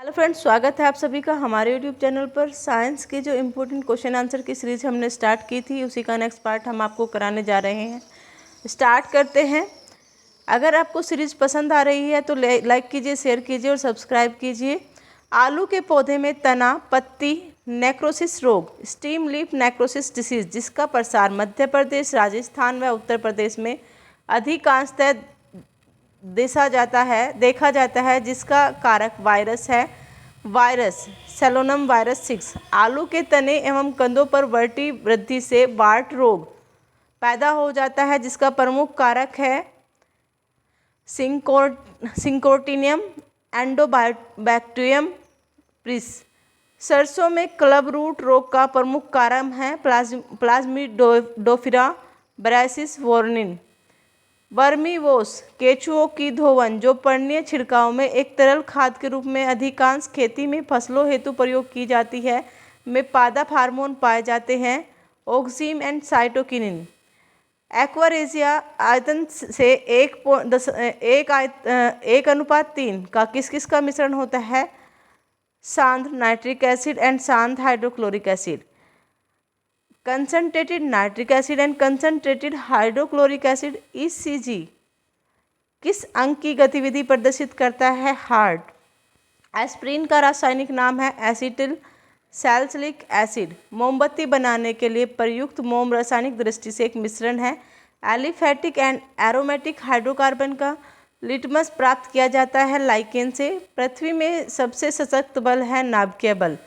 Hello friends, स्वागत है आप सभी का हमारे यूट्यूब चैनल पर। साइंस के जो इम्पोर्टेंट क्वेश्चन आंसर की सीरीज हमने स्टार्ट की थी, उसी का नेक्स्ट पार्ट हम आपको कराने जा रहे हैं। स्टार्ट करते हैं। अगर आपको सीरीज पसंद आ रही है तो लाइक कीजिए, शेयर कीजिए और सब्सक्राइब कीजिए। आलू के पौधे में तना पत्ती नेक्रोसिस रोग, स्टीम लीफ नेक्रोसिस डिसीज, जिसका प्रसार मध्य प्रदेश, राजस्थान व उत्तर प्रदेश में अधिकांशतः देखा जाता है, जिसका कारक वायरस है। Virus solanum virus 6। आलू के तने एवं कंदों पर वर्टी वृद्धि से वार्ट रोग पैदा हो जाता है, जिसका प्रमुख कारक है सिंकोटिनियम एंडोबैक्टीरियम प्रिस। सरसों में क्लब रूट रोग का प्रमुख कारण है प्लाज्मिडोफिरा ब्रासिस वोर्निन। वर्मीवोस केचुओं की धोवन, जो पर्णीय छिड़काव में एक तरल खाद के रूप में अधिकांश खेती में फसलों हेतु प्रयोग की जाती है, में पादप हार्मोन पाए जाते हैं, ऑक्सीम एंड साइटोकिनिन। एक्वारेजिया आयतन से 1:3 का किस का मिश्रण होता है? सांद्र नाइट्रिक एसिड एंड सांद्र hydrochloric acid. Concentrated nitric acid and concentrated hydrochloric acid ECG किस अंग की गतिविधि प्रदर्शित करता है? हार्ट। एस्प्रिन का रासायनिक नाम है एसिटिल सैलिसिलिक एसिड। मोमबत्ती बनाने के लिए प्रयुक्त मोम रासायनिक दृष्टि से एक मिश्रण है। एलिफैटिक एंड एरोमेटिक हाइड्रोकार्बन का लिटमस प्राप्त किया जाता है लाइकेन से। पृथ्वी में सबसे सशक्त बल है नाभिकीय बल।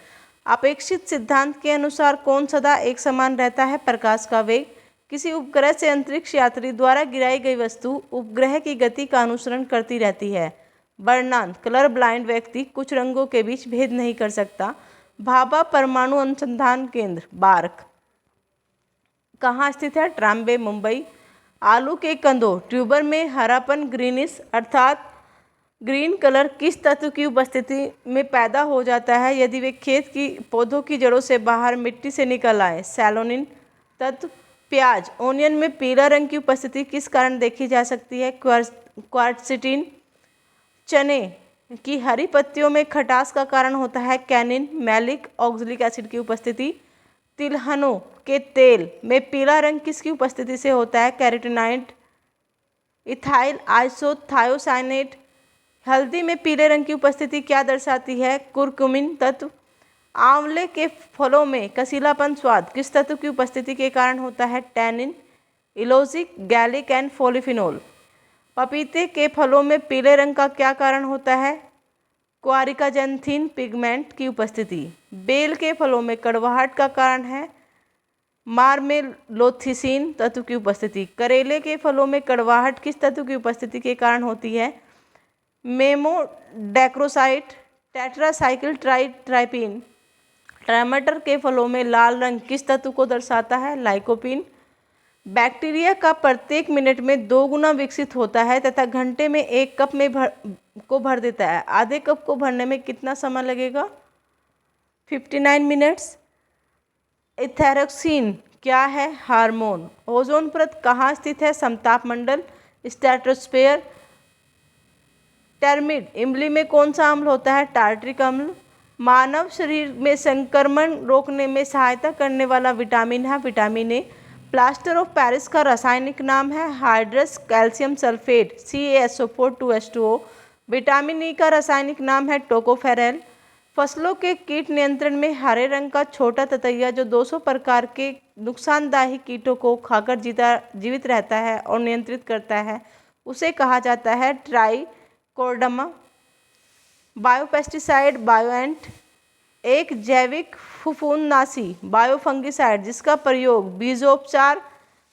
अपेक्षित सिद्धांत के अनुसार कौन सदा एक समान रहता है? प्रकाश का वेग। किसी उपग्रह से अंतरिक्ष यात्री द्वारा गिराई गई वस्तु उपग्रह की गति का अनुसरण करती रहती है। वर्णांत कलर ब्लाइंड व्यक्ति कुछ रंगों के बीच भेद नहीं कर सकता। भाभा परमाणु अनुसंधान केंद्र बार्क कहाँ स्थित है? ट्राम्बे, मुंबई। आलू के कंदों ट्यूबर में हरापन ग्रीनिश अर्थात ग्रीन कलर किस तत्व की उपस्थिति में पैदा हो जाता है यदि वे खेत की पौधों की जड़ों से बाहर मिट्टी से निकल आए? सैलोनिन तत्व। प्याज ओनियन में पीला रंग की उपस्थिति किस कारण देखी जा सकती है? क्वार्टसिटीन। चने की हरी पत्तियों में खटास का कारण होता है कैनिन, मैलिक ऑक्जेलिक एसिड की उपस्थिति। तिलहनों के तेल में पीला रंग किसकी उपस्थिति से होता है? कैरोटीनॉइड। Ethyl isothiocyanate. हल्दी में पीले रंग की उपस्थिति क्या दर्शाती है? कुरकुमिन तत्व। आंवले के फलों में कसीलापन स्वाद किस तत्व की उपस्थिति के कारण होता है? Tannin, ellagic, gallic and polyphenol. पपीते के फलों में पीले रंग का क्या कारण होता है? क्वारिकाजेंथिन पिगमेंट की उपस्थिति। बेल के फलों में कड़वाहट का कारण है मार्मेलोथिसिन तत्व की उपस्थिति। करेले के फलों में कड़वाहट किस तत्व की उपस्थिति के कारण होती है? मेमोडेक्रोसाइट, टेट्रासाइक्लिल ट्राइपीन। टमाटर के फलों में लाल रंग किस तत्व को दर्शाता है? लाइकोपीन। बैक्टीरिया का प्रत्येक मिनट में 2 गुना विकसित होता है तथा घंटे में 1 कप में भर देता है। आधे कप को भरने में कितना समय लगेगा? 59 मिनट्स। इथेरोक्सीन क्या है? हार्मोन। ओजोन परत कहाँ स्थित है? समताप मंडल स्ट्रेटोस्फेयर। टर्मिड इमली में कौन सा अम्ल होता है? टार्ट्रिक अम्ल। मानव शरीर में संक्रमण रोकने में सहायता करने वाला विटामिन है vitamin A. Plaster of Paris का रासायनिक नाम है hydrous calcium sulphate CaSO4 2H2O। Vitamin E का रासायनिक नाम है टोकोफेरेल। फसलों के कीट नियंत्रण में हरे रंग का छोटा ततैया जो 200 प्रकार के नुकसानदायी कीटों को खाकर जीवित रहता है और नियंत्रित करता है, उसे कहा जाता है ट्राइकोडर्मा। बायोपेस्टिसाइड बायोएंट एक जैविक फफूंदनाशी बायोफंगिसाइड जिसका प्रयोग बीजोपचार,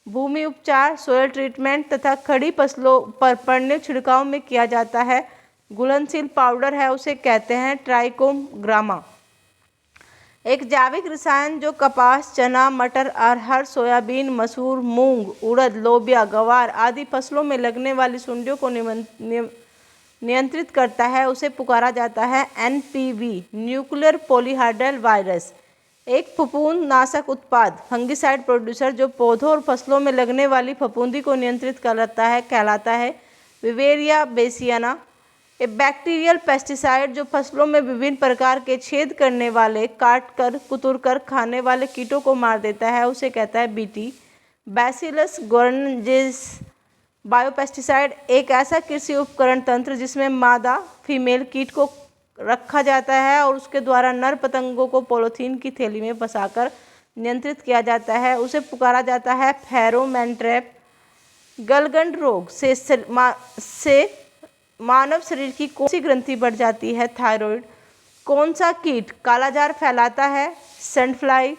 भूमि उपचार, सोयल ट्रीटमेंट तथा खड़ी फसलों पर पड़ने छिड़काव में किया जाता है। घुलनशील पाउडर है, उसे कहते हैं ट्राइकोग्रामा। एक जैविक रसायन जो कपास, चना, मटर, अरहर, सोयाबीन, मसूर, मूंग, उड़द, लोबिया, गवार आदि फसलों में लगने वाली सुंडियों को नियंत्रित करता है, उसे पुकारा जाता है NPV न्यूक्लियर पॉलीहाइड्रल वायरस। एक फफूंदनाशक उत्पाद फंगिसाइड प्रोड्यूसर जो पौधों और फसलों में लगने वाली फफूंदी को नियंत्रित करता है कहलाता है विवेरिया बेसियाना। ए बैक्टीरियल पेस्टिसाइड जो फसलों में विभिन्न प्रकार के छेद करने वाले, काट कर कुतुर कर खाने वाले कीटों को मार देता है, उसे कहता है बीटी। बैसिलस गोर्नजेस बायोपेस्टिसाइड एक ऐसा कृषि उपकरण तंत्र जिसमें मादा फीमेल कीट को रखा जाता है और उसके द्वारा नर पतंगों को पॉलीथीन की थैली में फंसाकर नियंत्रित किया जाता है, उसे पुकारा जाता है फेरोमोन ट्रैप। गलगंड रोग से मानव शरीर की कौन सी ग्रंथि बढ़ जाती है? थायराइड। कौन सा कीट कालाजार फैलाता है? Sand fly.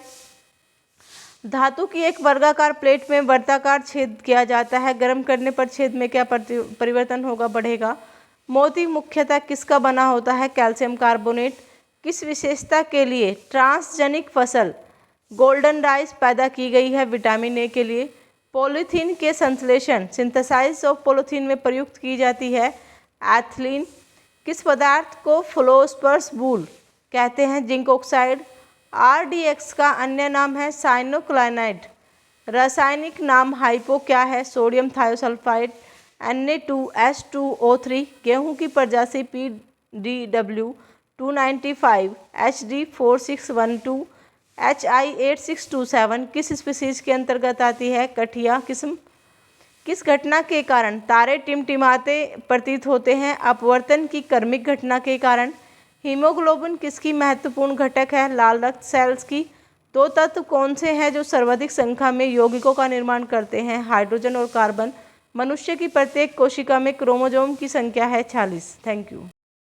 धातु की एक वर्गाकार प्लेट में वर्ताकार छेद किया जाता है, गर्म करने पर छेद में क्या परिवर्तन होगा? बढ़ेगा। मोती मुख्यतः किसका बना होता है? Calcium carbonate. किस विशेषता के लिए ट्रांसजेनिक फसल गोल्डन राइस पैदा की गई है? विटामिन ए के लिए। पॉलीथीन के संश्लेषण सिंथेसाइज ऑफ पॉलीथीन में प्रयुक्त की जाती है एथिलीन। किस पदार्थ को फ्लोस्पर्स वूल कहते हैं? Zinc oxide. RDX का अन्य नाम है साइनोक्लाइनाइड। रासायनिक नाम हाइपो क्या है? सोडियम थायोसल्फाइड। Na2H2O3। गेहूं की प्रजाति PDW 295, HD4612, HI8627 किस स्पीशीज के अंतर्गत आती है? कठिया किस्म। किस घटना के कारण तारे टिमटिमाते प्रतीत होते हैं? अपवर्तन की क्रमिक घटना के कारण। हीमोग्लोबिन किसकी महत्वपूर्ण घटक है? लाल रक्त सेल्स की। दो तत्व कौन से हैं जो सर्वाधिक संख्या में यौगिकों का निर्माण करते हैं? हाइड्रोजन और कार्बन। मनुष्य की प्रत्येक कोशिका में क्रोमोसोम की संख्या है 46। Thank you.